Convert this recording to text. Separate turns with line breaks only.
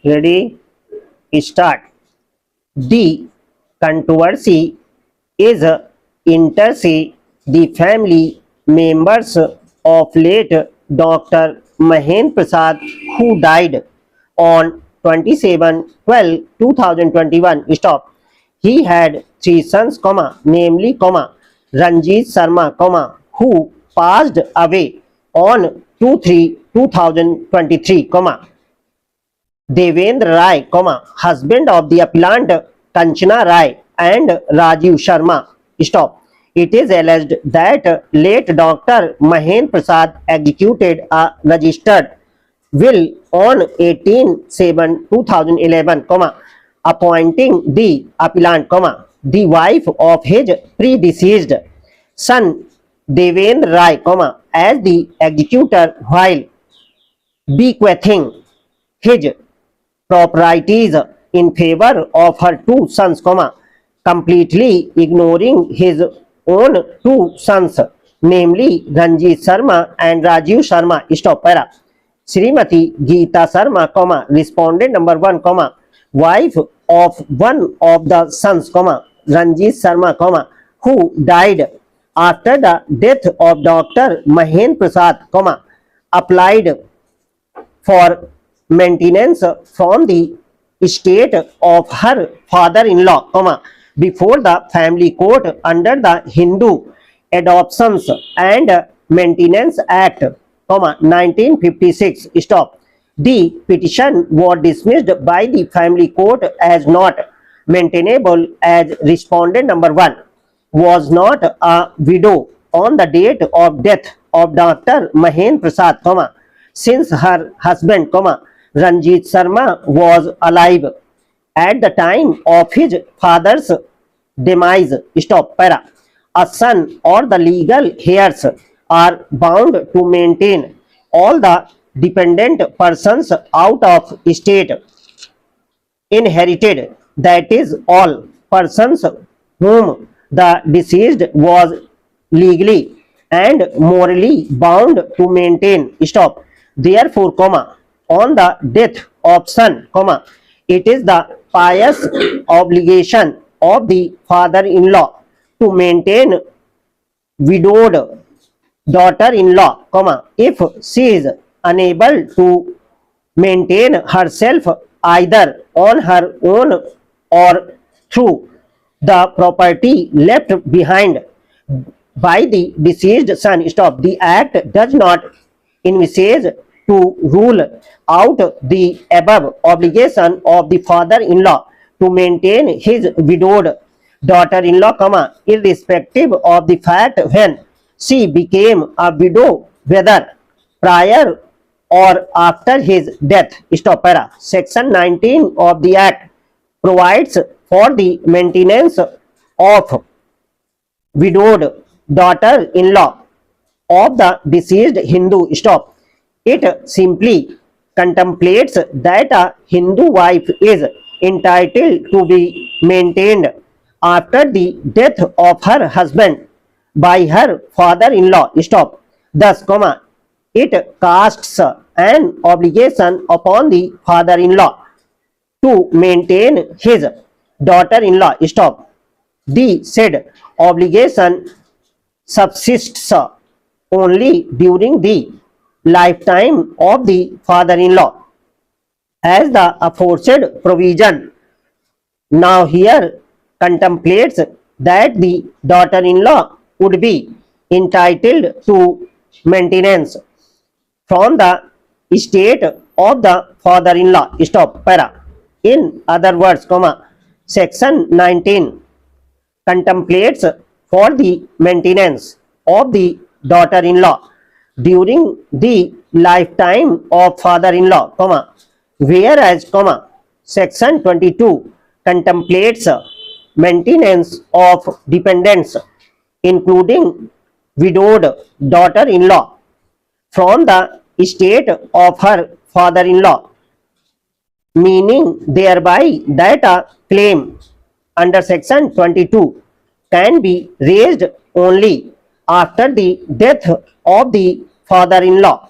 Ready? Start. The controversy is inter se the family members of late Dr. Mahendra Prasad, who died on 27/12/2021. Stop. He had three sons, namely, Ranjit Sharma, who passed away on 2/3/2023, Devinder Rai, husband of the appellant Kanchana Rai and Rajeev Sharma. Stop. It is alleged that late Dr. Mahendra Prasad executed a registered will on 18/7/2011, appointing the appellant, the wife of his predeceased son Devinder Rai, as the executor, while bequeathing his properties in favor of her two sons, completely ignoring his own two sons, namely Ranjit Sharma and Rajeev Sharma. Stop. Para. Srimati Geeta Sharma, respondent number 1, wife of one of the sons, Ranjit Sharma, who died after the death of Dr. Mahendra Prasad, applied for maintenance from the estate of her father-in-law, before the family court under the Hindu Adoptions and Maintenance Act, 1956. Stop. The petition was dismissed by the family court as not maintainable, as respondent number 1 was not a widow on the date of death of Dr. Mahendra Prasad, since her husband, Ranjit Sharma, was alive at the time of his father's demise. Stop. Para. A son or the legal heirs are bound to maintain all the dependent persons out of state inherited, that is, all persons whom the deceased was legally and morally bound to maintain. Stop. Therefore, on the death of son, it is the pious obligation of the father-in-law to maintain widowed daughter-in-law, if she is unable to maintain herself either on her own or through the property left behind by the deceased son. Stop. The act does not envisage to rule out the above obligation of the father-in-law to maintain his widowed daughter-in-law, irrespective of the fact when she became a widow, whether prior or after his death. Stop. Para. Section 19 of the Act provides for the maintenance of widowed daughter-in-law of the deceased Hindu. Stop. It simply contemplates that a Hindu wife is entitled to be maintained after the death of her husband by her father-in-law. Stop. Thus, it casts an obligation upon the father-in-law to maintain his daughter-in-law. Stop. The said obligation subsists only during the lifetime of the father-in-law, as the aforesaid provision now here contemplates that the daughter-in-law would be entitled to maintenance from the estate of the father-in-law. Stop. Para. In other words, section 19 contemplates for the maintenance of the daughter-in-law during the lifetime of father-in-law, whereas, section 22 contemplates maintenance of dependents, including widowed daughter-in-law, from the estate of her father-in-law, meaning thereby that a claim under section 22 can be raised only after the death of the father-in-law.